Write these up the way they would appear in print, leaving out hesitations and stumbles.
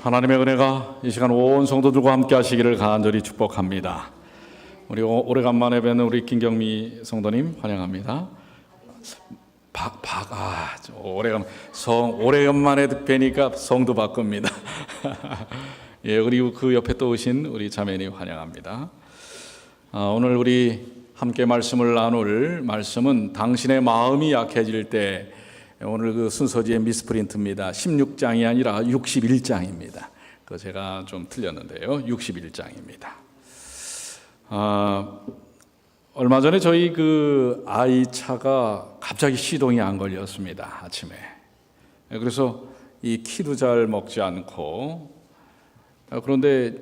하나님의 은혜가 이 시간 온 성도들과 함께 하시기를 간절히 축복합니다. 우리 오래간만에 뵙는 우리 김경미 성도님 환영합니다. 오래간만에 뵈니까 성도 바꿉니다. 예, 그리고 그 옆에 또 오신 우리 자매님 환영합니다. 오늘 우리 함께 말씀을 나눌 말씀은 당신의 마음이 약해질 때, 오늘 그 순서지의 미스프린트입니다. 16장이 아니라 61장입니다. 그 제가 좀 틀렸는데요. 61장입니다. 얼마 전에 저희 그 아이 차가 갑자기 시동이 안 걸렸습니다. 아침에. 그래서 이 키도 잘 먹지 않고, 그런데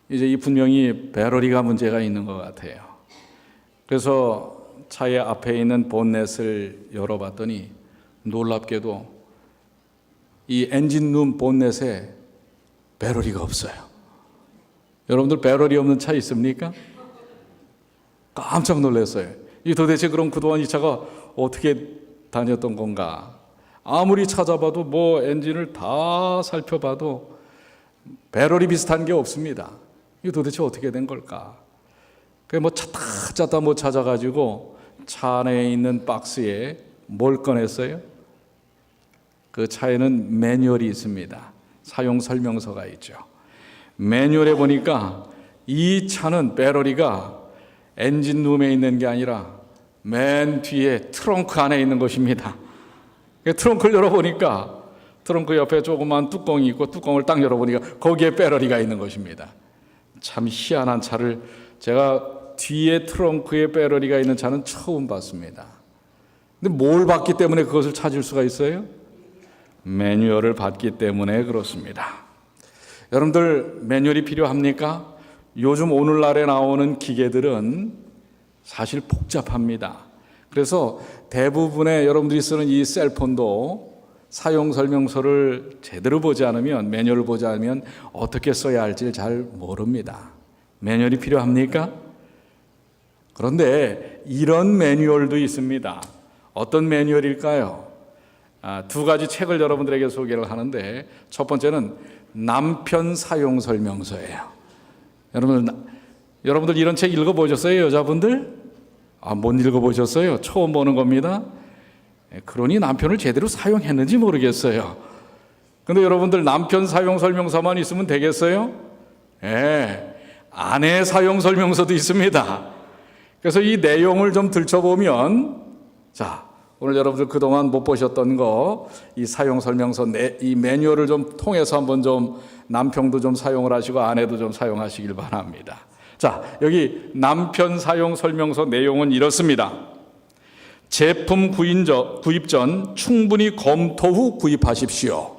이제 이 분명히 배터리가 문제가 있는 것 같아요. 그래서 차의 앞에 있는 본넷을 열어봤더니 놀랍게도 이 엔진룸 본넷에 배터리가 없어요. 여러분들 배터리 없는 차 있습니까? 깜짝 놀랐어요. 이 도대체 그럼 그동안 이 차가 어떻게 다녔던 건가? 아무리 찾아봐도 뭐 엔진을 다 살펴봐도 배터리 비슷한 게 없습니다. 이게 도대체 어떻게 된 걸까? 그 뭐 찾다 못 찾아가지고 차 안에 있는 박스에 뭘 꺼냈어요? 그 차에는 매뉴얼이 있습니다. 사용 설명서가 있죠. 매뉴얼에 보니까 이 차는 배터리가 엔진룸에 있는 게 아니라 맨 뒤에 트렁크 안에 있는 것입니다. 트렁크를 열어보니까 트렁크 옆에 조그만 뚜껑이 있고 뚜껑을 딱 열어보니까 거기에 배터리가 있는 것입니다. 참 희한한 차를 제가 뒤에 트렁크에 배터리가 있는 차는 처음 봤습니다. 근데 뭘 봤기 때문에 그것을 찾을 수가 있어요? 매뉴얼을 봤기 때문에 그렇습니다. 여러분들 매뉴얼이 필요합니까? 요즘 오늘날에 나오는 기계들은 사실 복잡합니다. 그래서 대부분의 여러분들이 쓰는 이 셀폰도 사용 설명서를 제대로 보지 않으면, 매뉴얼을 보지 않으면 어떻게 써야 할지 잘 모릅니다. 매뉴얼이 필요합니까? 그런데 이런 매뉴얼도 있습니다. 어떤 매뉴얼일까요? 두 가지 책을 여러분들에게 소개를 하는데, 첫 번째는 남편 사용 설명서예요. 여러분들 이런 책 읽어보셨어요? 여자분들? 못 읽어보셨어요? 처음 보는 겁니다. 그러니 남편을 제대로 사용했는지 모르겠어요. 근데 여러분들 남편 사용 설명서만 있으면 되겠어요? 아내 사용 설명서도 있습니다. 그래서 이 내용을 좀 들춰보면, 자, 오늘 여러분들 그동안 못 보셨던 거, 이 사용 설명서, 이 매뉴얼을 좀 통해서 한번 좀 남편도 좀 사용을 하시고 아내도 좀 사용하시길 바랍니다. 자, 여기 남편 사용 설명서 내용은 이렇습니다. 제품 구입 전 충분히 검토 후 구입하십시오.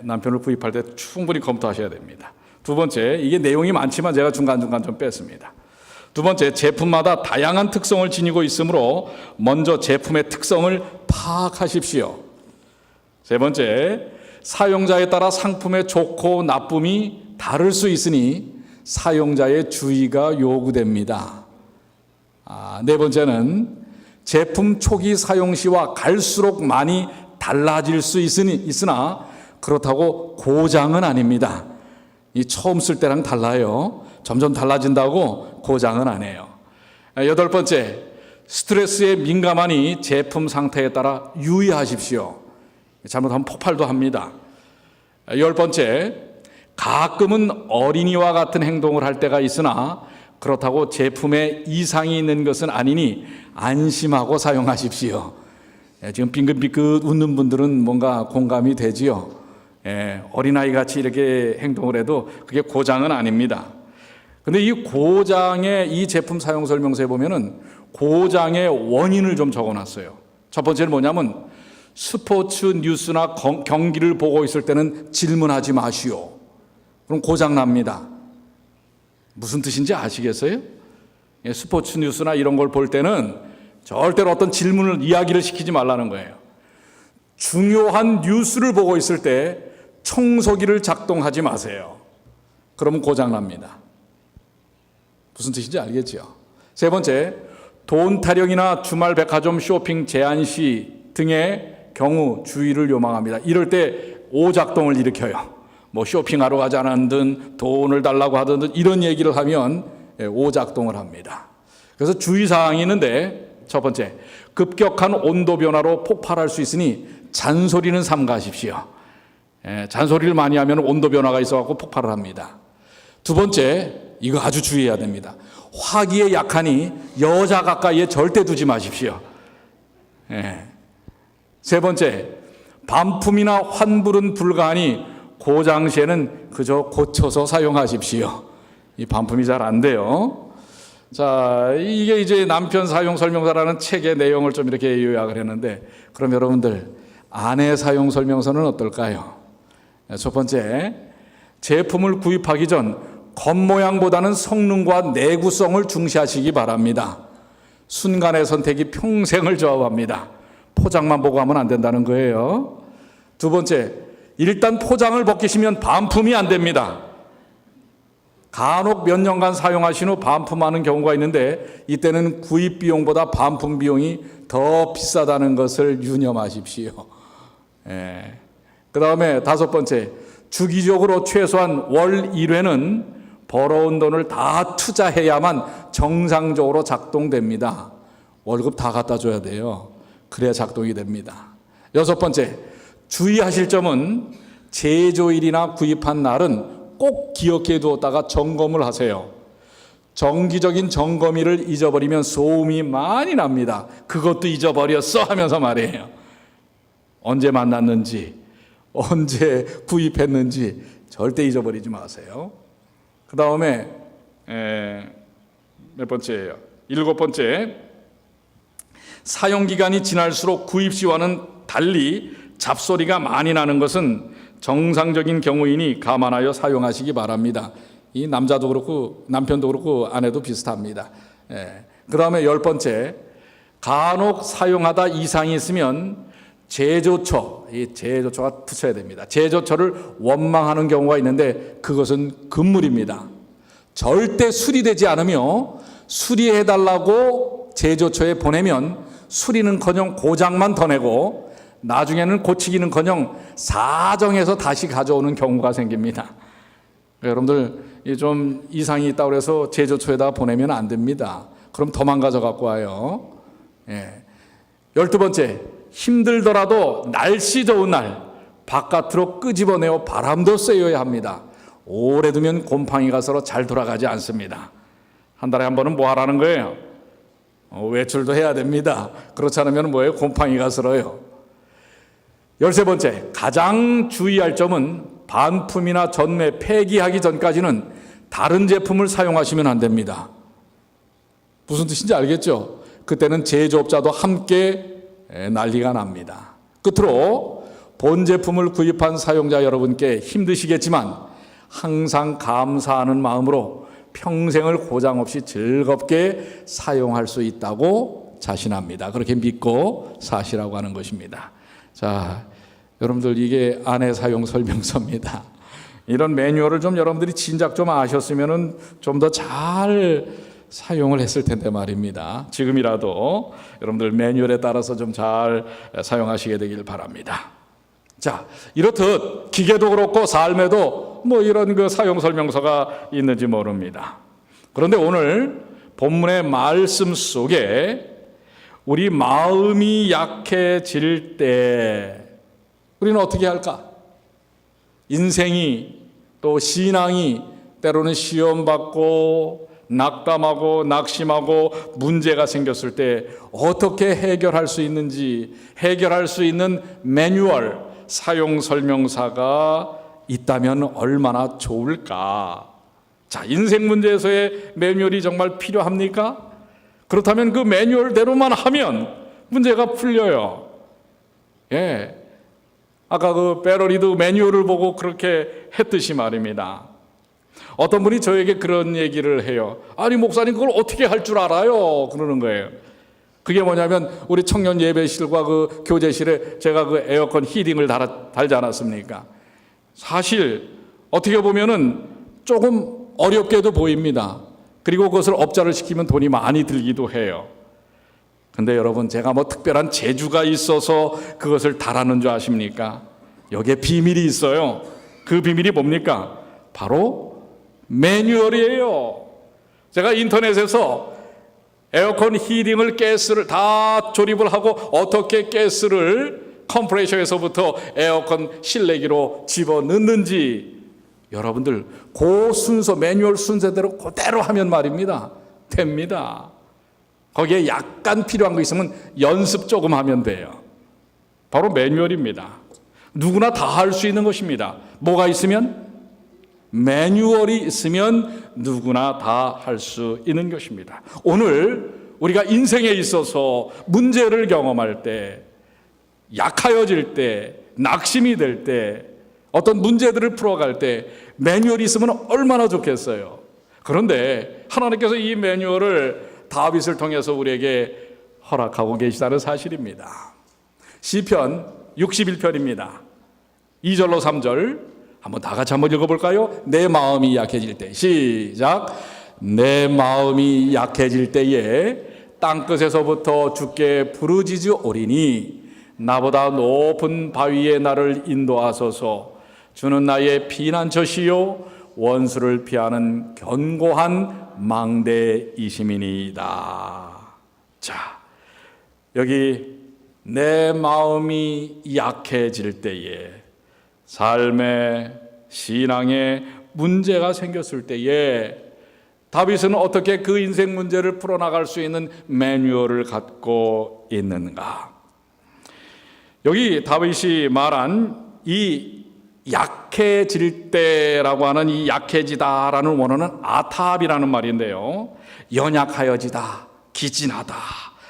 남편을 구입할 때 충분히 검토하셔야 됩니다. 두 번째, 이게 내용이 많지만 제가 중간중간 좀 뺐습니다. 두 번째, 제품마다 다양한 특성을 지니고 있으므로 먼저 제품의 특성을 파악하십시오. 세 번째, 사용자에 따라 상품의 좋고 나쁨이 다를 수 있으니 사용자의 주의가 요구됩니다. 네 번째는 제품 초기 사용 시와 갈수록 많이 달라질 수 있으나 그렇다고 고장은 아닙니다. 이 처음 쓸 때랑 달라요. 점점 달라진다고 고장은 안 해요. 여덟 번째, 스트레스에 민감하니 제품 상태에 따라 유의하십시오. 잘못하면 폭발도 합니다. 열 번째, 가끔은 어린이와 같은 행동을 할 때가 있으나 그렇다고 제품에 이상이 있는 것은 아니니 안심하고 사용하십시오. 지금 빙긋빙긋 웃는 분들은 뭔가 공감이 되지요. 어린아이 같이 이렇게 행동을 해도 그게 고장은 아닙니다. 근데 이 고장의 이 제품 사용 설명서에 보면은 고장의 원인을 좀 적어놨어요. 첫 번째는 뭐냐면 스포츠 뉴스나 경기를 보고 있을 때는 질문하지 마시오. 그럼 고장 납니다. 무슨 뜻인지 아시겠어요? 스포츠 뉴스나 이런 걸 볼 때는 절대로 어떤 질문을 이야기를 시키지 말라는 거예요. 중요한 뉴스를 보고 있을 때 청소기를 작동하지 마세요. 그러면 고장 납니다. 무슨 뜻인지 알겠죠? 세 번째, 돈 타령이나 주말 백화점 쇼핑 제한 시 등의 경우 주의를 요망합니다. 이럴 때 오작동을 일으켜요. 뭐 쇼핑하러 가자는 돈을 달라고 하든 이런 얘기를 하면 오작동을 합니다. 그래서 주의사항이 있는데, 첫 번째, 급격한 온도 변화로 폭발할 수 있으니 잔소리는 삼가하십시오. 잔소리를 많이 하면 온도 변화가 있어갖고 폭발을 합니다. 두 번째, 이거 아주 주의해야 됩니다. 화기에 약하니 여자 가까이에 절대 두지 마십시오. 세 번째, 반품이나 환불은 불가하니 고장 시에는 그저 고쳐서 사용하십시오. 이 반품이 잘 안 돼요. 자, 이게 이제 남편 사용 설명서라는 책의 내용을 좀 이렇게 요약을 했는데, 그럼 여러분들 아내 사용 설명서는 어떨까요? 첫 번째, 제품을 구입하기 전 겉모양보다는 성능과 내구성을 중시하시기 바랍니다. 순간의 선택이 평생을 좌우합니다. 포장만 보고 하면 안 된다는 거예요. 두 번째, 일단 포장을 벗기시면 반품이 안 됩니다. 간혹 몇 년간 사용하신 후 반품하는 경우가 있는데, 이때는 구입 비용보다 반품 비용이 더 비싸다는 것을 유념하십시오. 그 다음에 다섯 번째, 주기적으로 최소한 월 1회는 벌어온 돈을 다 투자해야만 정상적으로 작동됩니다. 월급 다 갖다 줘야 돼요. 그래야 작동이 됩니다. 여섯 번째, 주의하실 점은 제조일이나 구입한 날은 꼭 기억해 두었다가 점검을 하세요. 정기적인 점검일을 잊어버리면 소음이 많이 납니다. 그것도 잊어버렸어 하면서 말이에요. 언제 만났는지, 언제 구입했는지 절대 잊어버리지 마세요. 그 다음에 몇 번째예요? 일곱 번째, 사용기간이 지날수록 구입 시와는 달리 잡소리가 많이 나는 것은 정상적인 경우이니 감안하여 사용하시기 바랍니다. 이 남자도 그렇고 남편도 그렇고 아내도 비슷합니다. 그 다음에 열 번째, 간혹 사용하다 이상이 있으면 제조처, 이 제조처가 붙여야 됩니다. 제조처를 원망하는 경우가 있는데 그것은 금물입니다. 절대 수리되지 않으며 수리해달라고 제조처에 보내면 수리는커녕 고장만 더 내고 나중에는 고치기는커녕 사정해서 다시 가져오는 경우가 생깁니다. 여러분들 좀 이상이 있다고 해서 제조처에다 보내면 안 됩니다. 그럼 더 망가져 갖고 와요. 12번째, 힘들더라도 날씨 좋은 날 바깥으로 끄집어내어 바람도 쐬어야 합니다. 오래 두면 곰팡이가 서로 잘 돌아가지 않습니다. 한 달에 한 번은 뭐 하라는 거예요? 외출도 해야 됩니다. 그렇지 않으면 뭐예요? 곰팡이가 슬어요. 13번째, 가장 주의할 점은 반품이나 전매, 폐기하기 전까지는 다른 제품을 사용하시면 안 됩니다. 무슨 뜻인지 알겠죠? 그때는 제조업자도 함께 난리가 납니다. 끝으로 본 제품을 구입한 사용자 여러분께 힘드시겠지만 항상 감사하는 마음으로 평생을 고장 없이 즐겁게 사용할 수 있다고 자신합니다. 그렇게 믿고 사시라고 하는 것입니다. 자, 여러분들 이게 아내 사용 설명서입니다. 이런 매뉴얼을 좀 여러분들이 진작 좀 아셨으면은 좀 더 잘 사용을 했을 텐데 말입니다. 지금이라도 여러분들 매뉴얼에 따라서 좀 잘 사용하시게 되길 바랍니다. 자, 이렇듯 기계도 그렇고 삶에도 뭐 이런 그 사용 설명서가 있는지 모릅니다. 그런데 오늘 본문의 말씀 속에 우리 마음이 약해질 때 우리는 어떻게 할까? 인생이 또 신앙이 때로는 시험받고 낙담하고 낙심하고 문제가 생겼을 때 어떻게 해결할 수 있는지 해결할 수 있는 매뉴얼, 사용 설명서가 있다면 얼마나 좋을까? 자, 인생 문제에서의 매뉴얼이 정말 필요합니까? 그렇다면 그 매뉴얼대로만 하면 문제가 풀려요. 아까 그 베러리드 매뉴얼을 보고 그렇게 했듯이 말입니다. 어떤 분이 저에게 그런 얘기를 해요. 아니 목사님 그걸 어떻게 할 줄 알아요? 그러는 거예요. 그게 뭐냐면 우리 청년 예배실과 그 교제실에 제가 그 에어컨 히딩을 달지 않았습니까? 사실 어떻게 보면은 조금 어렵게도 보입니다. 그리고 그것을 업자를 시키면 돈이 많이 들기도 해요. 근데 여러분 제가 뭐 특별한 재주가 있어서 그것을 달았는 줄 아십니까? 여기에 비밀이 있어요. 그 비밀이 뭡니까? 바로 매뉴얼이에요. 제가 인터넷에서 에어컨 히팅을 가스를 다 조립을 하고 어떻게 가스를 컴프레셔에서부터 에어컨 실내기로 집어넣는지 여러분들 그 순서 매뉴얼 순서대로 그대로 하면 말입니다. 됩니다. 거기에 약간 필요한 거 있으면 연습 조금 하면 돼요. 바로 매뉴얼입니다. 누구나 다 할 수 있는 것입니다. 뭐가 있으면? 매뉴얼이 있으면 누구나 다 할 수 있는 것입니다. 오늘 우리가 인생에 있어서 문제를 경험할 때, 약하여질 때, 낙심이 될 때, 어떤 문제들을 풀어갈 때 매뉴얼이 있으면 얼마나 좋겠어요. 그런데 하나님께서 이 매뉴얼을 다윗을 통해서 우리에게 허락하고 계시다는 사실입니다. 시편 61편입니다. 2절로 3절 한번 다 같이 한번 읽어볼까요? 내 마음이 약해질 때. 시작. 내 마음이 약해질 때에 땅끝에서부터 주께 부르짖으오리니 나보다 높은 바위에 나를 인도하소서. 주는 나의 피난처시요 원수를 피하는 견고한 망대이심이니이다. 자, 여기 내 마음이 약해질 때에, 삶의 신앙에 문제가 생겼을 때에 다윗은 어떻게 그 인생 문제를 풀어나갈 수 있는 매뉴얼을 갖고 있는가? 여기 다윗이 말한 이 약해질 때라고 하는 이 약해지다라는 원어는 아탑이라는 말인데요. 연약하여지다, 기진하다,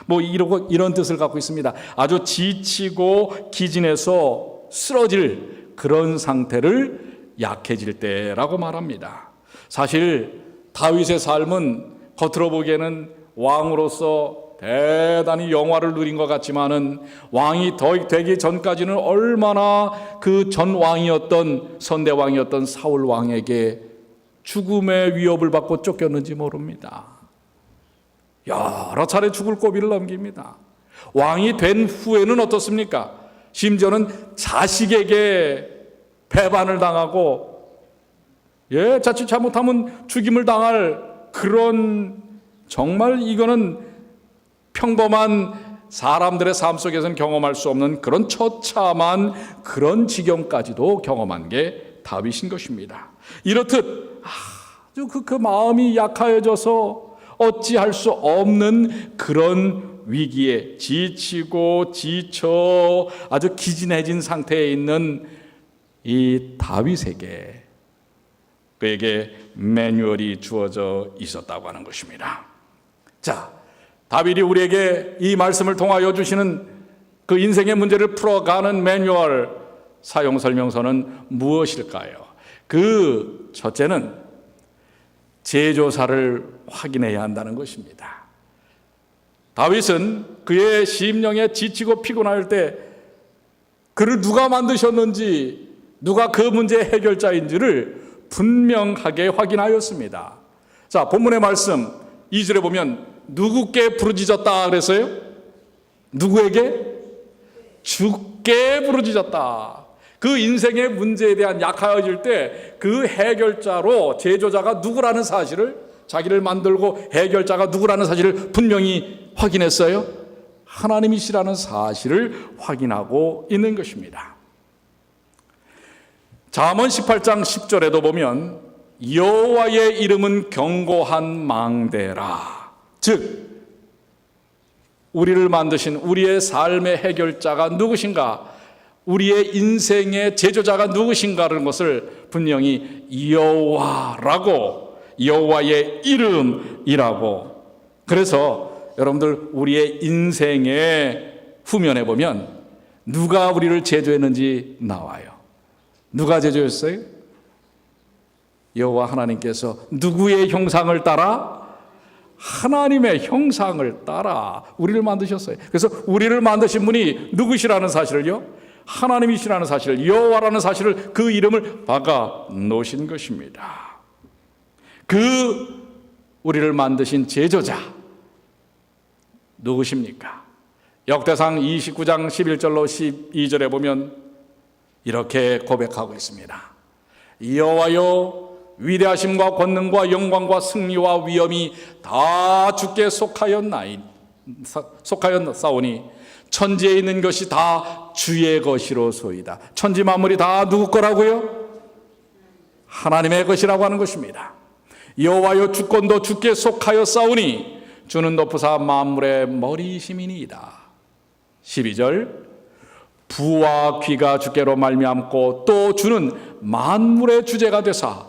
뭐 이런 뜻을 갖고 있습니다. 아주 지치고 기진해서 쓰러질 그런 상태를 약해질 때라고 말합니다. 사실 다윗의 삶은 겉으로 보기에는 왕으로서 대단히 영화를 누린 것 같지만은 왕이 되기 전까지는 얼마나 그 전 왕이었던 선대 왕이었던 사울 왕에게 죽음의 위협을 받고 쫓겼는지 모릅니다. 여러 차례 죽을 고비를 넘깁니다. 왕이 된 후에는 어떻습니까? 심지어는 자식에게 배반을 당하고 자칫 잘못하면 죽임을 당할 그런, 정말 이거는 평범한 사람들의 삶 속에서는 경험할 수 없는 그런 처참한 그런 지경까지도 경험한 게 다윗인 것입니다. 이렇듯 아주 그 마음이 약하여져서 어찌할 수 없는 그런 위기에 지치고 지쳐 아주 기진해진 상태에 있는 이 다윗에게, 그에게 매뉴얼이 주어져 있었다고 하는 것입니다. 자, 다윗이 우리에게 이 말씀을 통하여 주시는 그 인생의 문제를 풀어가는 매뉴얼 사용 설명서는 무엇일까요? 그 첫째는 제조사를 확인해야 한다는 것입니다. 다윗은 그의 심령에 지치고 피곤할 때 그를 누가 만드셨는지, 누가 그 문제의 해결자인지를 분명하게 확인하였습니다. 자, 본문의 말씀 2절에 보면 누구께 부르짖었다 그랬어요? 누구에게? 주께 부르짖었다. 그 인생의 문제에 대한 약하여질 때 그 해결자로 제조자가 누구라는 사실을, 자기를 만들고 해결자가 누구라는 사실을 분명히 확인했어요. 하나님이시라는 사실을 확인하고 있는 것입니다. 잠언 18장 10절에도 보면 여호와의 이름은 견고한 망대라. 즉 우리를 만드신 우리의 삶의 해결자가 누구신가, 우리의 인생의 제조자가 누구신가라는 것을 분명히 여호와라고, 여호와의 이름이라고. 그래서 여러분들 우리의 인생의 후면에 보면 누가 우리를 제조했는지 나와요. 누가 제조했어요? 여호와 하나님께서 누구의 형상을 따라? 하나님의 형상을 따라 우리를 만드셨어요. 그래서 우리를 만드신 분이 누구시라는 사실을요, 하나님이시라는 사실, 여호와라는 사실을, 그 이름을 박아 놓으신 것입니다. 그 우리를 만드신 제조자 누구십니까? 역대상 29장 11절로 12절에 보면 이렇게 고백하고 있습니다. 여호와여, 위대하심과 권능과 영광과 승리와 위엄이 다 주께 속하였사오니 천지에 있는 것이 다 주의 것이로소이다. 천지 만물이 다 누구 거라고요? 하나님의 것이라고 하는 것입니다. 여호와여, 주권도 주께 속하였사오니 주는 높으사 만물의 머리이심이니이다. 12절, 부와 귀가 주께로 말미암고 또 주는 만물의 주제가 되사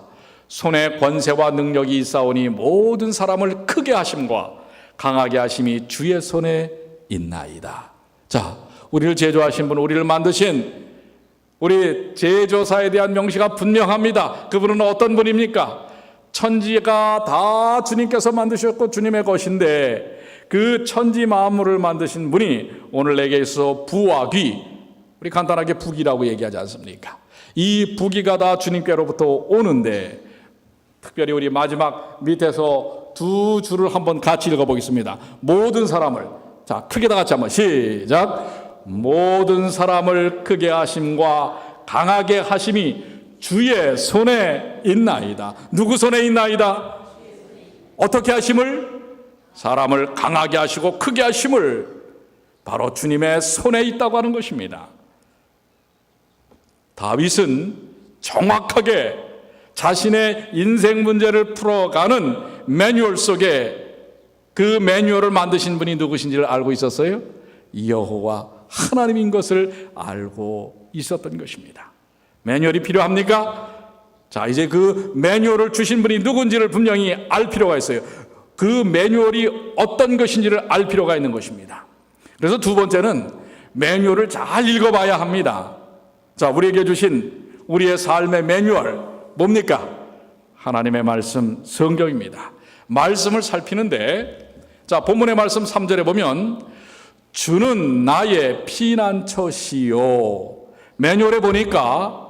손에 권세와 능력이 있사오니 모든 사람을 크게 하심과 강하게 하심이 주의 손에 있나이다. 자, 우리를 제조하신 분, 우리를 만드신 우리 제조사에 대한 명시가 분명합니다. 그분은 어떤 분입니까? 천지가 다 주님께서 만드셨고 주님의 것인데 그 천지 만물을 만드신 분이 오늘 내게 있어 부와 귀, 우리 간단하게 부귀라고 얘기하지 않습니까? 이 부귀가 다 주님께로부터 오는데, 특별히 우리 마지막 밑에서 두 줄을 한번 같이 읽어보겠습니다. 모든 사람을, 자, 크게 다 같이 한번 시작. 모든 사람을 크게 하심과 강하게 하심이 주의 손에 있나이다. 누구 손에 있나이다? 어떻게 하심을? 사람을 강하게 하시고 크게 하심을 바로 주님의 손에 있다고 하는 것입니다. 다윗은 정확하게 자신의 인생 문제를 풀어가는 매뉴얼 속에 그 매뉴얼을 만드신 분이 누구신지를 알고 있었어요? 여호와 하나님인 것을 알고 있었던 것입니다. 매뉴얼이 필요합니까? 자, 이제 그 매뉴얼을 주신 분이 누군지를 분명히 알 필요가 있어요. 그 매뉴얼이 어떤 것인지를 알 필요가 있는 것입니다. 그래서 두 번째는 매뉴얼을 잘 읽어봐야 합니다. 자, 우리에게 주신 우리의 삶의 매뉴얼 뭡니까? 하나님의 말씀, 성경입니다. 말씀을 살피는데, 자, 본문의 말씀 3절에 보면 주는 나의 피난처시요. 매뉴얼에 보니까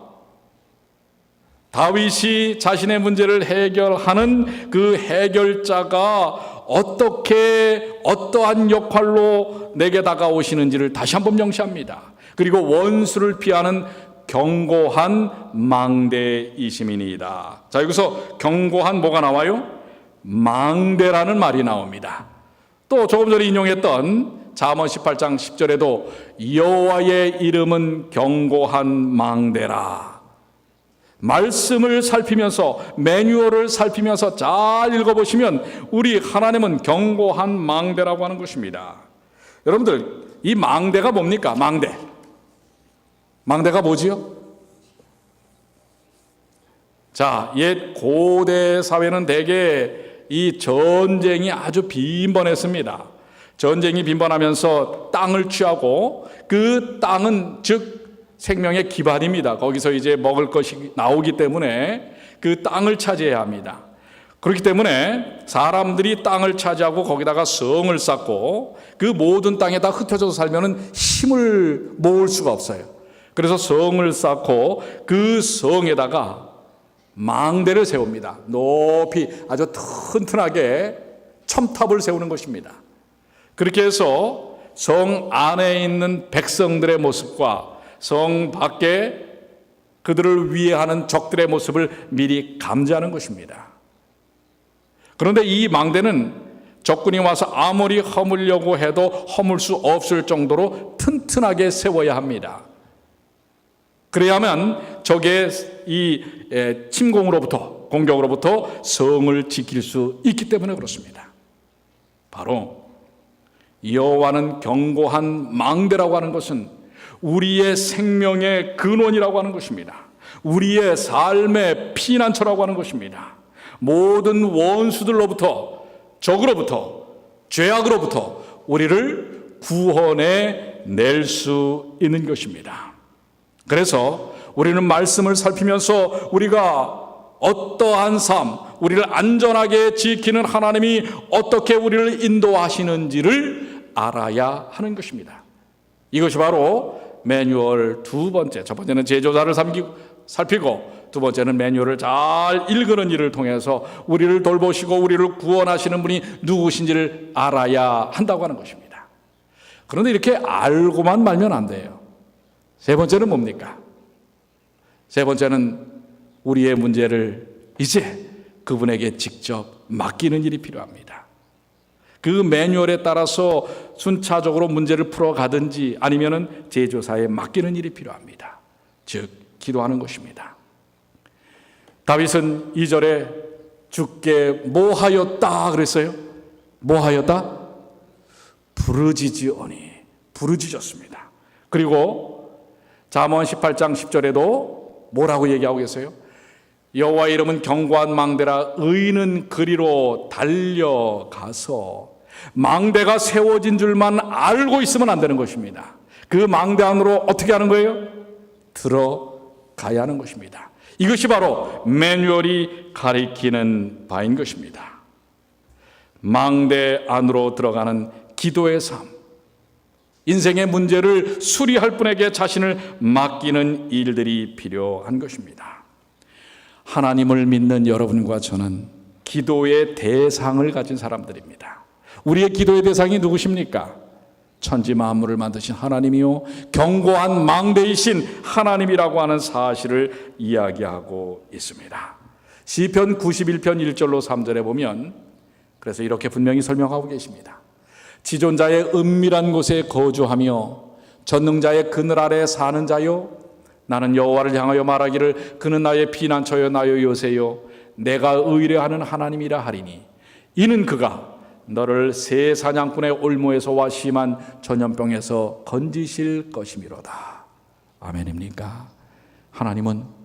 다윗이 자신의 문제를 해결하는 그 해결자가 어떻게 어떠한 역할로 내게 다가오시는지를 다시 한번 명시합니다. 그리고 원수를 피하는 견고한 망대이심이니이다. 자, 여기서 견고한 뭐가 나와요? 망대라는 말이 나옵니다. 또 조금 전에 인용했던 잠언 18장 10절에도 여호와의 이름은 견고한 망대라. 말씀을 살피면서, 매뉴얼을 살피면서 잘 읽어보시면 우리 하나님은 견고한 망대라고 하는 것입니다. 여러분들, 이 망대가 뭡니까? 망대가 뭐지요? 자, 옛 고대 사회는 대개 이 전쟁이 아주 빈번했습니다. 전쟁이 빈번하면서 땅을 취하고, 그 땅은 즉 생명의 기반입니다. 거기서 이제 먹을 것이 나오기 때문에 그 땅을 차지해야 합니다. 그렇기 때문에 사람들이 땅을 차지하고 거기다가 성을 쌓고 그 모든 땅에다 흩어져서 살면은 힘을 모을 수가 없어요. 그래서 성을 쌓고 그 성에다가 망대를 세웁니다. 높이 아주 튼튼하게 첨탑을 세우는 것입니다. 그렇게 해서 성 안에 있는 백성들의 모습과 성 밖에 그들을 위해하는 적들의 모습을 미리 감지하는 것입니다. 그런데 이 망대는 적군이 와서 아무리 허물려고 해도 허물 수 없을 정도로 튼튼하게 세워야 합니다. 그래야만 적의 이 침공으로부터, 공격으로부터 성을 지킬 수 있기 때문에 그렇습니다. 바로 여호와는 견고한 망대라고 하는 것은 우리의 생명의 근원이라고 하는 것입니다. 우리의 삶의 피난처라고 하는 것입니다. 모든 원수들로부터, 적으로부터, 죄악으로부터 우리를 구원해 낼 수 있는 것입니다. 그래서 우리는 말씀을 살피면서 우리가 어떠한 삶, 우리를 안전하게 지키는 하나님이 어떻게 우리를 인도하시는지를 알아야 하는 것입니다. 이것이 바로 매뉴얼 두 번째, 첫 번째는 제조자를 살피고 두 번째는 매뉴얼을 잘 읽는 일을 통해서 우리를 돌보시고 우리를 구원하시는 분이 누구신지를 알아야 한다고 하는 것입니다. 그런데 이렇게 알고만 말면 안 돼요. 세 번째는 뭡니까? 세 번째는 우리의 문제를 이제 그분에게 직접 맡기는 일이 필요합니다. 그 매뉴얼에 따라서 순차적으로 문제를 풀어가든지 아니면은 제조사에 맡기는 일이 필요합니다. 즉 기도하는 것입니다. 다윗은 2절에 주께 뭐하였다 그랬어요? 뭐하였다? 부르짖으오니, 부르짖었습니다. 그리고 잠언 18장 10절에도 뭐라고 얘기하고 계세요? 여호와의 이름은 견고한 망대라, 의인은 그리로 달려가서, 망대가 세워진 줄만 알고 있으면 안 되는 것입니다. 그 망대 안으로 어떻게 하는 거예요? 들어가야 하는 것입니다. 이것이 바로 매뉴얼이 가리키는 바인 것입니다. 망대 안으로 들어가는 기도의 삶, 인생의 문제를 수리할 분에게 자신을 맡기는 일들이 필요한 것입니다. 하나님을 믿는 여러분과 저는 기도의 대상을 가진 사람들입니다. 우리의 기도의 대상이 누구십니까? 천지 만물을 만드신 하나님이요, 견고한 망대이신 하나님이라고 하는 사실을 이야기하고 있습니다. 시편 91편 1절로 3절에 보면 그래서 이렇게 분명히 설명하고 계십니다. 지존자의 은밀한 곳에 거주하며 전능자의 그늘 아래 사는 자요, 나는 여호와를 향하여 말하기를 그는 나의 피난처여 나의 요새요 내가 의뢰하는 하나님이라 하리니 이는 그가 너를 새 사냥꾼의 올무에서와 심한 전염병에서 건지실 것이미로다. 아멘입니까? 하나님은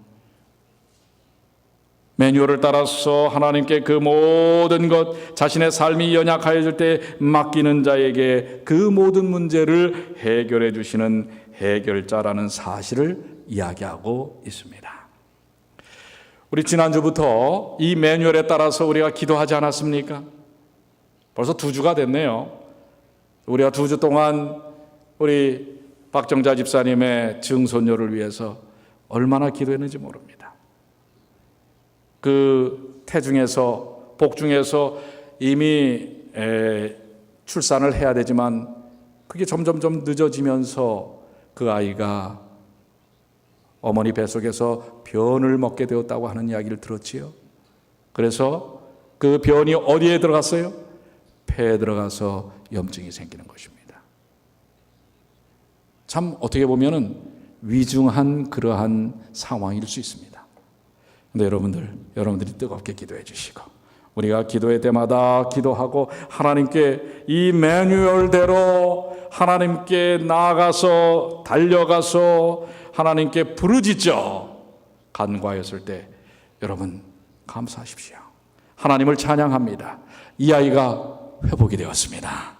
매뉴얼을 따라서 하나님께 그 모든 것, 자신의 삶이 연약하여질 때 맡기는 자에게 그 모든 문제를 해결해 주시는 해결자라는 사실을 이야기하고 있습니다. 우리 지난주부터 이 매뉴얼에 따라서 우리가 기도하지 않았습니까? 벌써 2주가 됐네요. 우리가 2주 동안 우리 박정자 집사님의 증손녀를 위해서 얼마나 기도했는지 모릅니다. 그 태중에서, 복중에서 이미 출산을 해야 되지만 그게 점점점 늦어지면서 그 아이가 어머니 뱃속에서 변을 먹게 되었다고 하는 이야기를 들었지요. 그래서 그 변이 어디에 들어갔어요? 폐에 들어가서 염증이 생기는 것입니다. 참 어떻게 보면은 위중한 그러한 상황일 수 있습니다. 그런데 여러분들이 뜨겁게 기도해 주시고 우리가 기도할 때마다 기도하고 하나님께 이 매뉴얼대로 하나님께 나아가서 달려가서 하나님께 부르짖어 간구하였을 때 여러분 감사하십시오. 하나님을 찬양합니다. 이 아이가 회복이 되었습니다.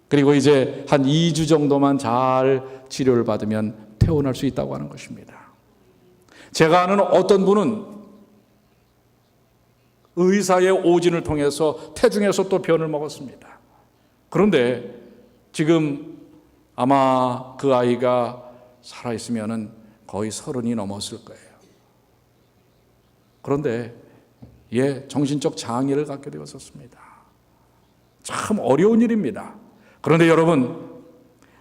그리고 이제 한 2주 정도만 잘 치료를 받으면 퇴원할 수 있다고 하는 것입니다. 제가 아는 어떤 분은 의사의 오진을 통해서 태중에서 또 변을 먹었습니다. 그런데 지금 아마 그 아이가 살아있으면 거의 30이 넘었을 거예요. 그런데 정신적 장애를 갖게 되었었습니다. 참 어려운 일입니다. 그런데 여러분,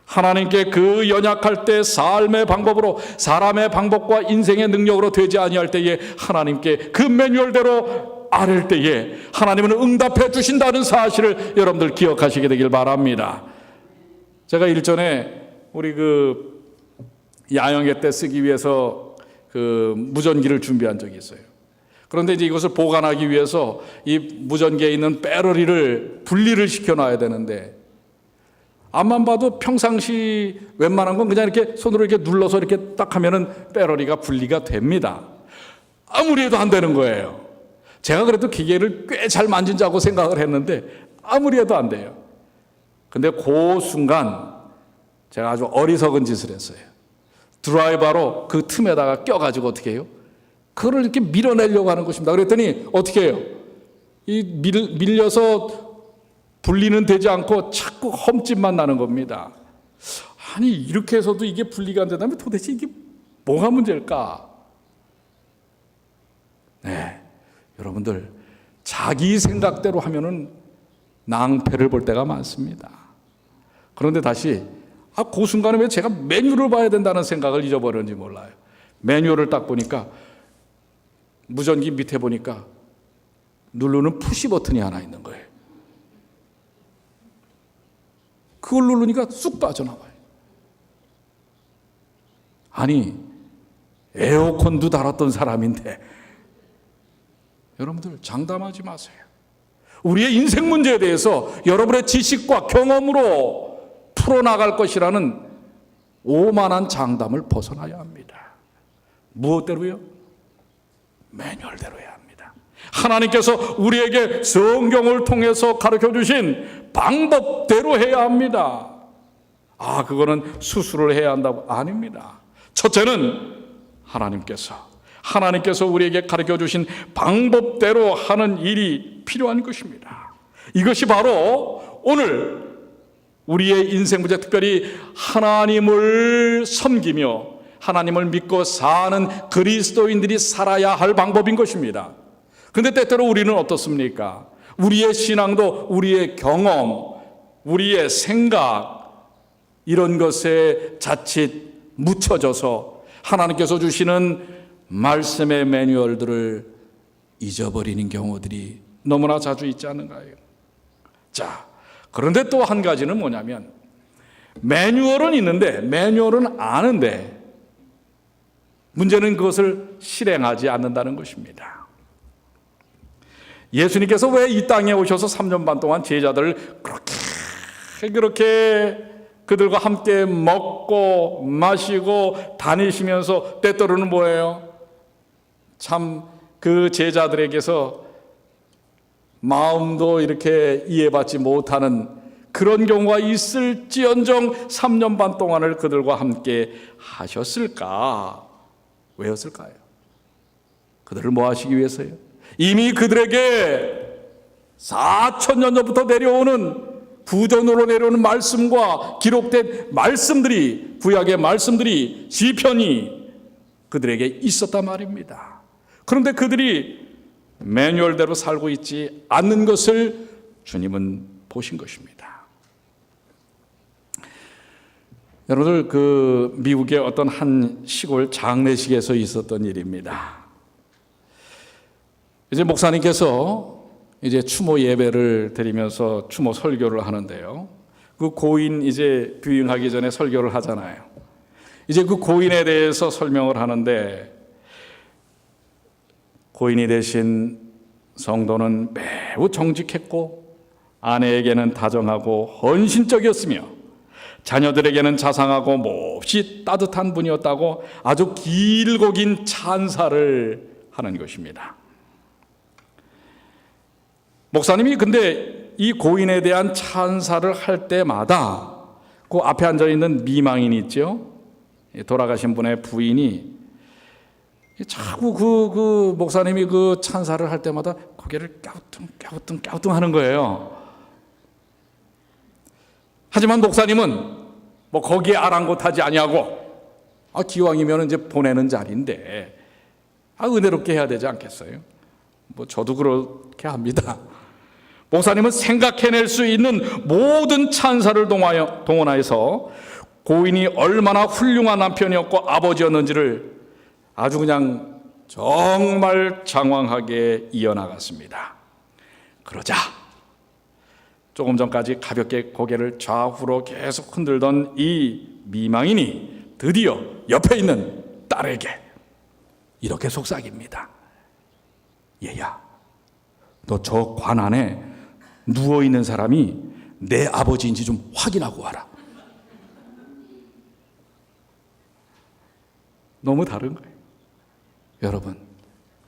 하나님께 그 연약할 때 삶의 방법으로, 사람의 방법과 인생의 능력으로 되지 아니할 때에 하나님께 그 매뉴얼대로 아뢰을 때에 하나님은 응답해 주신다는 사실을 여러분들 기억하시게 되길 바랍니다. 제가 일전에 우리 야영회 때 쓰기 위해서 무전기를 준비한 적이 있어요. 그런데 이제 이것을 보관하기 위해서 이 무전기에 있는 배터리를 분리를 시켜놔야 되는데 앞만 봐도 평상시 웬만한 건 그냥 이렇게 손으로 이렇게 눌러서 이렇게 딱 하면은 배터리가 분리가 됩니다. 아무리 해도 안 되는 거예요. 제가 그래도 기계를 꽤 잘 만진다고 생각을 했는데 아무리 해도 안 돼요. 근데 그 순간 제가 아주 어리석은 짓을 했어요. 드라이버로 그 틈에다가 껴가지고 어떻게 해요? 그걸 이렇게 밀어내려고 하는 것입니다. 그랬더니 어떻게 해요? 밀려서 분리는 되지 않고 자꾸 험집만 나는 겁니다. 아니 이렇게 해서도 이게 분리가 안 된다면 도대체 이게 뭐가 문제일까? 네, 여러분들 자기 생각대로 하면은 낭패를 볼 때가 많습니다. 그런데 다시 그 순간에 왜 제가 메뉴를 봐야 된다는 생각을 잊어버렸는지 몰라요. 매뉴얼을 딱 보니까 무전기 밑에 보니까 누르는 푸시 버튼이 하나 있는 거예요. 그걸 누르니까 쑥 빠져나와요. 아니, 에어컨도 달았던 사람인데, 여러분들 장담하지 마세요. 우리의 인생 문제에 대해서 여러분의 지식과 경험으로 풀어나갈 것이라는 오만한 장담을 벗어나야 합니다. 무엇대로요? 매뉴얼대로 해야 합니다. 하나님께서 우리에게 성경을 통해서 가르쳐 주신 방법대로 해야 합니다. 아, 그거는 수술을 해야 한다고? 아닙니다. 첫째는 하나님께서 우리에게 가르쳐 주신 방법대로 하는 일이 필요한 것입니다. 이것이 바로 오늘 우리의 인생 문제, 특별히 하나님을 섬기며 하나님을 믿고 사는 그리스도인들이 살아야 할 방법인 것입니다. 그런데 때때로 우리는 어떻습니까? 우리의 신앙도 우리의 경험, 우리의 생각, 이런 것에 자칫 묻혀져서 하나님께서 주시는 말씀의 매뉴얼들을 잊어버리는 경우들이 너무나 자주 있지 않은가요? 자, 그런데 또 한 가지는 뭐냐면, 매뉴얼은 있는데, 매뉴얼은 아는데 문제는 그것을 실행하지 않는다는 것입니다. 예수님께서 왜 이 땅에 오셔서 3년 반 동안 제자들을 그렇게 그들과 함께 먹고 마시고 다니시면서 때때로는 뭐예요? 참 그 제자들에게서 마음도 이렇게 이해받지 못하는 그런 경우가 있을지언정 3년 반 동안을 그들과 함께 하셨을까? 왜였을까요? 그들을 뭐 하시기 위해서요? 이미 그들에게 4,000년 전부터 내려오는, 구전으로 내려오는 말씀과 기록된 말씀들이, 구약의 말씀들이, 시편이 그들에게 있었단 말입니다. 그런데 그들이 매뉴얼대로 살고 있지 않는 것을 주님은 보신 것입니다. 여러분들, 그 미국의 어떤 한 시골 장례식에서 있었던 일입니다. 이제 목사님께서 이제 추모 예배를 드리면서 추모 설교를 하는데요. 그 고인 이제 부임하기 전에 설교를 하잖아요. 이제 그 고인에 대해서 설명을 하는데, 고인이 되신 성도는 매우 정직했고 아내에게는 다정하고 헌신적이었으며 자녀들에게는 자상하고 몹시 따뜻한 분이었다고 아주 길고 긴 찬사를 하는 것입니다. 목사님이 근데 이 고인에 대한 찬사를 할 때마다 그 앞에 앉아있는 미망인이 있죠. 돌아가신 분의 부인이 자꾸 그 목사님이 그 찬사를 할 때마다 고개를 갸우뚱 하는 거예요. 하지만 목사님은 뭐 거기에 아랑곳하지 아니하고, 기왕이면 이제 보내는 자리인데 은혜롭게 해야 되지 않겠어요? 뭐 저도 그렇게 합니다. 목사님은 생각해낼 수 있는 모든 찬사를 동원하여서 고인이 얼마나 훌륭한 남편이었고 아버지였는지를 아주 그냥 정말 장황하게 이어나갔습니다. 그러자 조금 전까지 가볍게 고개를 좌우로 계속 흔들던 이 미망인이 드디어 옆에 있는 딸에게 이렇게 속삭입니다. 얘야, 너 저 관 안에 누워있는 사람이 내 아버지인지 좀 확인하고 와라. 너무 다른 거예요. 여러분,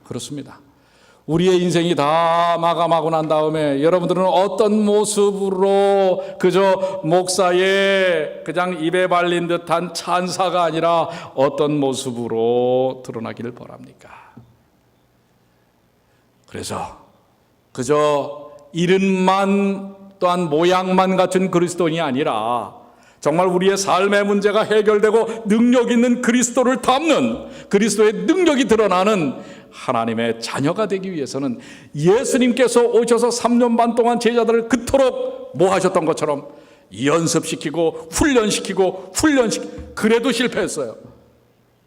그렇습니다. 우리의 인생이 다 마감하고 난 다음에 여러분들은 어떤 모습으로 그저 목사의 그냥 입에 발린 듯한 찬사가 아니라 어떤 모습으로 드러나기를 바랍니까? 그래서 그저 이름만 또한 모양만 같은 그리스도인이 아니라 정말 우리의 삶의 문제가 해결되고 능력 있는 그리스도를 담는, 그리스도의 능력이 드러나는 하나님의 자녀가 되기 위해서는 예수님께서 오셔서 3년 반 동안 제자들을 그토록 뭐 하셨던 것처럼 연습시키고 훈련시키고 그래도 실패했어요.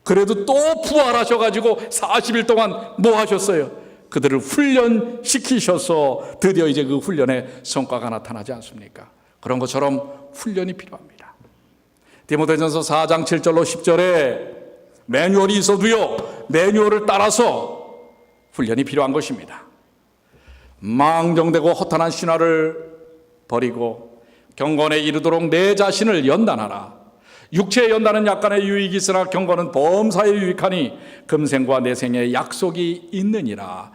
그래도 또 부활하셔가지고 40일 동안 뭐 하셨어요? 그들을 훈련시키셔서 드디어 이제 그 훈련의 성과가 나타나지 않습니까? 그런 것처럼 훈련이 필요합니다. 디모데전서 4장 7절로 10절에 매뉴얼이 있어도요, 매뉴얼을 따라서 훈련이 필요한 것입니다. 망정되고 허탄한 신화를 버리고 경건에 이르도록 내 자신을 연단하라. 육체의 연단은 약간의 유익이 있으나 경건은 범사에 유익하니 금생과 내생에 약속이 있느니라.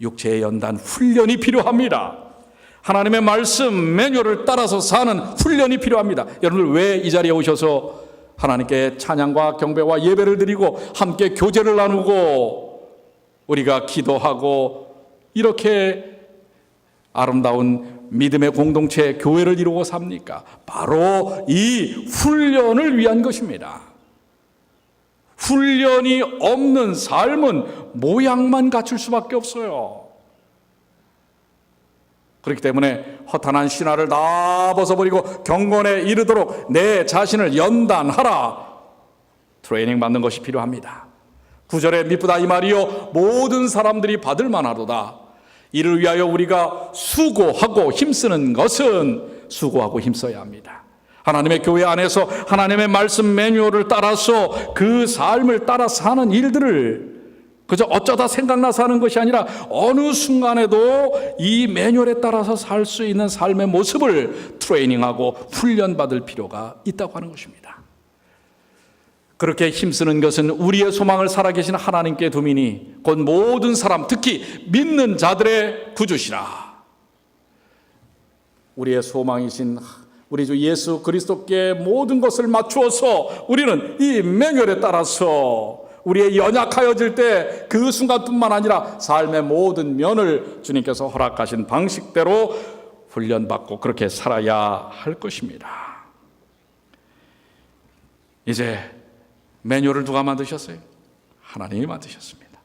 육체의 연단, 훈련이 필요합니다. 하나님의 말씀 매뉴얼을 따라서 사는 훈련이 필요합니다. 여러분들 왜 이 자리에 오셔서 하나님께 찬양과 경배와 예배를 드리고 함께 교제를 나누고 우리가 기도하고 이렇게 아름다운 믿음의 공동체 교회를 이루고 삽니까? 바로 이 훈련을 위한 것입니다. 훈련이 없는 삶은 모양만 갖출 수밖에 없어요. 그렇기 때문에 허탄한 신화를 다 벗어버리고 경건에 이르도록 내 자신을 연단하라. 트레이닝 받는 것이 필요합니다. 9절에 미쁘다 이 말이요 모든 사람들이 받을 만하도다. 이를 위하여 우리가 수고하고 힘쓰는 것은 수고하고 힘써야 합니다. 하나님의 교회 안에서 하나님의 말씀 매뉴얼을 따라서 그 삶을 따라 사는 일들을 그저 어쩌다 생각나서 하는 것이 아니라 어느 순간에도 이 매뉴얼에 따라서 살 수 있는 삶의 모습을 트레이닝하고 훈련받을 필요가 있다고 하는 것입니다. 그렇게 힘쓰는 것은 우리의 소망을 살아계신 하나님께 두미니 곧 모든 사람 특히 믿는 자들의 구주시라. 우리의 소망이신 우리 주 예수 그리스도께 모든 것을 맞추어서 우리는 이 매뉴얼에 따라서 우리의 연약하여질 때 그 순간뿐만 아니라 삶의 모든 면을 주님께서 허락하신 방식대로 훈련받고 그렇게 살아야 할 것입니다. 이제 매뉴얼을 누가 만드셨어요? 하나님이 만드셨습니다.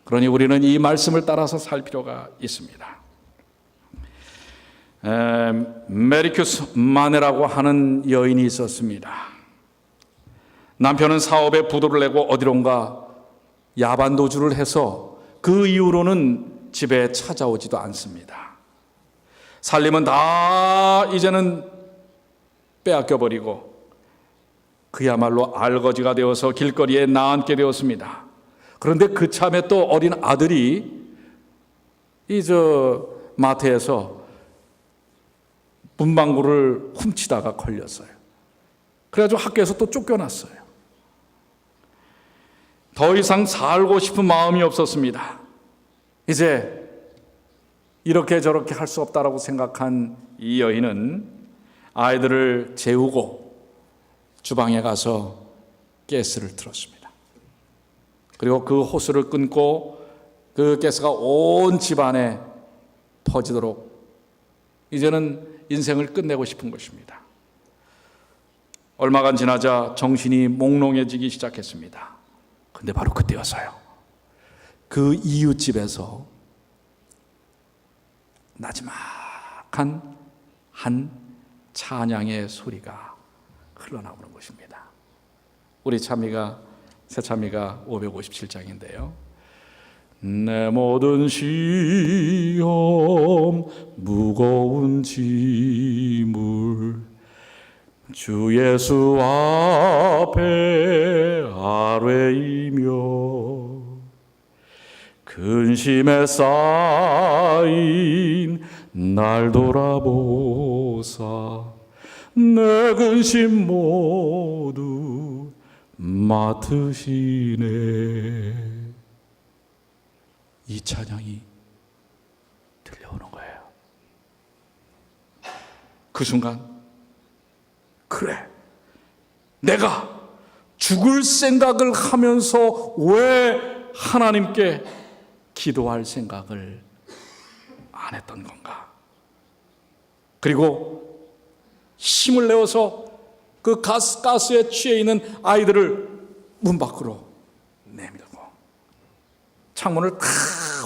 그러니 우리는 이 말씀을 따라서 살 필요가 있습니다. 메리큐스 마네라고 하는 여인이 있었습니다. 남편은 사업에 부도를 내고 어디론가 야반도주를 해서 그 이후로는 집에 찾아오지도 않습니다. 살림은 다 이제는 빼앗겨버리고 그야말로 알거지가 되어서 길거리에 나앉게 되었습니다. 그런데 그 참에 또 어린 아들이 마트에서 문방구를 훔치다가 걸렸어요. 그래가지고 학교에서 또 쫓겨났어요. 더 이상 살고 싶은 마음이 없었습니다. 이제 이렇게 저렇게 할 수 없다라고 생각한 이 여인은 아이들을 재우고 주방에 가서 가스를 틀었습니다. 그리고 그 호스를 끊고 그 가스가 온 집안에 퍼지도록 이제는 인생을 끝내고 싶은 것입니다. 얼마간 지나자 정신이 몽롱해지기 시작했습니다. 근데 바로 그때였어요. 그 이웃집에서 나지막한 한 찬양의 소리가 흘러나오는 것입니다. 우리 참미가 새 참미가 557장인데요. 내 모든 시험 무거운 짐을 주 예수 앞에 아뢰이며 근심에 쌓인 날 돌아보사 내 근심 모두 맡으시네. 이 찬양이 들려오는 거예요. 그 순간 그래, 내가 죽을 생각을 하면서 왜 하나님께 기도할 생각을 안 했던 건가? 그리고 힘을 내어서 그 가스에 취해 있는 아이들을 문 밖으로 내밀고 창문을 다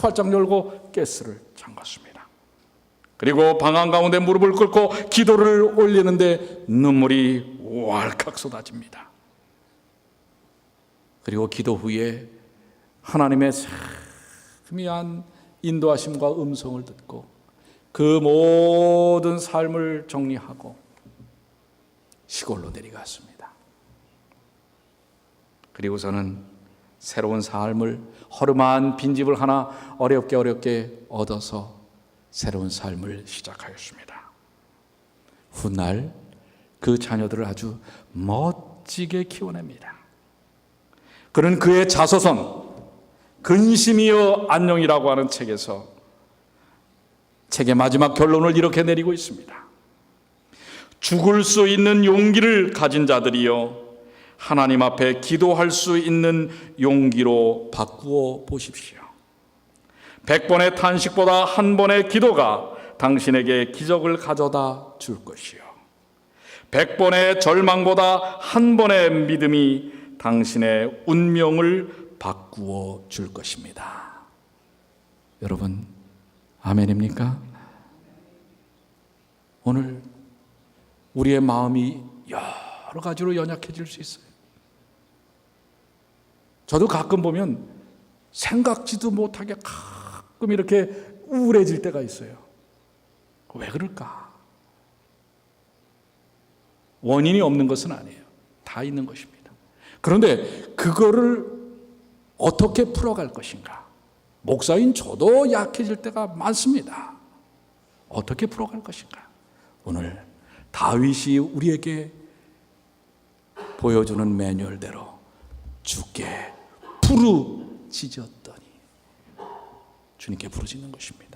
활짝 열고 가스를 잠갔습니다. 그리고 방 한가운데 무릎을 꿇고 기도를 올리는데 눈물이 왈칵 쏟아집니다. 그리고 기도 후에 하나님의 세미한 인도하심과 음성을 듣고 그 모든 삶을 정리하고 시골로 내려갔습니다. 그리고서는 새로운 삶을, 허름한 빈집을 하나 어렵게 얻어서 새로운 삶을 시작하였습니다. 훗날 그 자녀들을 아주 멋지게 키워냅니다. 그는 그의 자서전 근심이여 안녕이라고 하는 책에서 책의 마지막 결론을 이렇게 내리고 있습니다. 죽을 수 있는 용기를 가진 자들이여 하나님 앞에 기도할 수 있는 용기로 바꾸어 보십시오. 100번의 탄식보다 한 번의 기도가 당신에게 기적을 가져다 줄 것이요 100번의 절망보다 한 번의 믿음이 당신의 운명을 바꾸어 줄 것입니다. 여러분, 아멘입니까? 오늘 우리의 마음이 여러 가지로 연약해질 수 있어요. 저도 가끔 보면 생각지도 못하게 가끔 이렇게 우울해질 때가 있어요. 왜 그럴까? 원인이 없는 것은 아니에요. 다 있는 것입니다. 그런데 그거를 어떻게 풀어갈 것인가? 목사인 저도 약해질 때가 많습니다. 어떻게 풀어갈 것인가? 오늘 다윗이 우리에게 보여주는 매뉴얼대로 주께 부르짖었더니 주님께 부르짖는 것입니다.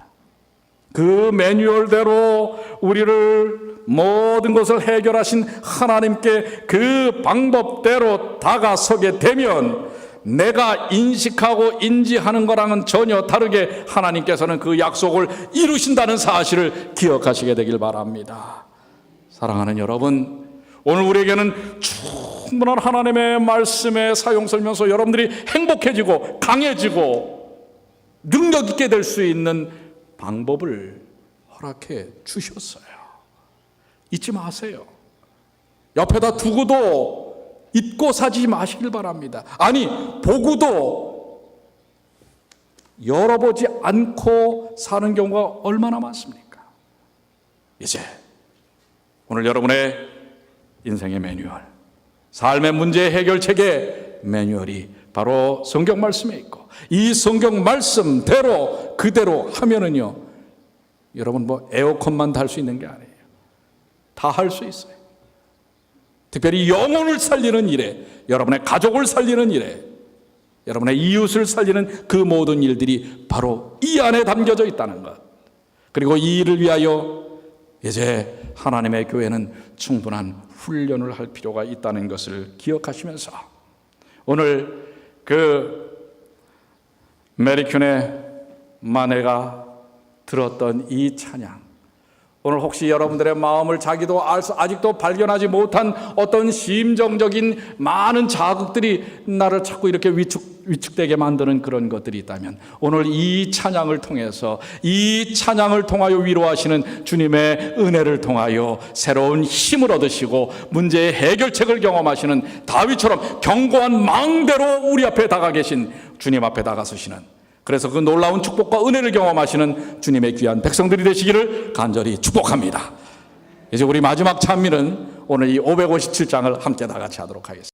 그 매뉴얼대로 우리를 모든 것을 해결하신 하나님께 그 방법대로 다가서게 되면 내가 인식하고 인지하는 거랑은 전혀 다르게 하나님께서는 그 약속을 이루신다는 사실을 기억하시게 되길 바랍니다. 사랑하는 여러분, 오늘 우리에게는 충분한 하나님의 말씀에 사용 설명서 여러분들이 행복해지고 강해지고 능력 있게 될 수 있는 방법을 허락해 주셨어요. 잊지 마세요. 옆에다 두고도 잊고 사지 마시길 바랍니다. 아니, 보고도 열어보지 않고 사는 경우가 얼마나 많습니까? 이제 오늘 여러분의 인생의 매뉴얼, 삶의 문제 해결책의 매뉴얼이 바로 성경 말씀에 있고 이 성경 말씀대로 그대로 하면은요, 여러분 뭐 에어컨만 달 수 있는 게 아니에요. 다 할 수 있어요. 특별히 영혼을 살리는 일에, 여러분의 가족을 살리는 일에, 여러분의 이웃을 살리는 그 모든 일들이 바로 이 안에 담겨져 있다는 것. 그리고 이 일을 위하여 이제 하나님의 교회는 충분한 훈련을 할 필요가 있다는 것을 기억하시면서 오늘 그 메리큐네 마네가 들었던 이 찬양, 오늘 혹시 여러분들의 마음을 자기도 아직도 발견하지 못한 어떤 심정적인 많은 자극들이 나를 자꾸 이렇게 위축되게 만드는 그런 것들이 있다면 오늘 이 찬양을 통해서, 이 찬양을 통하여 위로하시는 주님의 은혜를 통하여 새로운 힘을 얻으시고 문제의 해결책을 경험하시는 다윗처럼 견고한 망대로 우리 앞에 다가 계신 주님 앞에 다가서시는, 그래서 그 놀라운 축복과 은혜를 경험하시는 주님의 귀한 백성들이 되시기를 간절히 축복합니다. 이제 우리 마지막 찬미는 오늘 이 557장을 함께 다 같이 하도록 하겠습니다.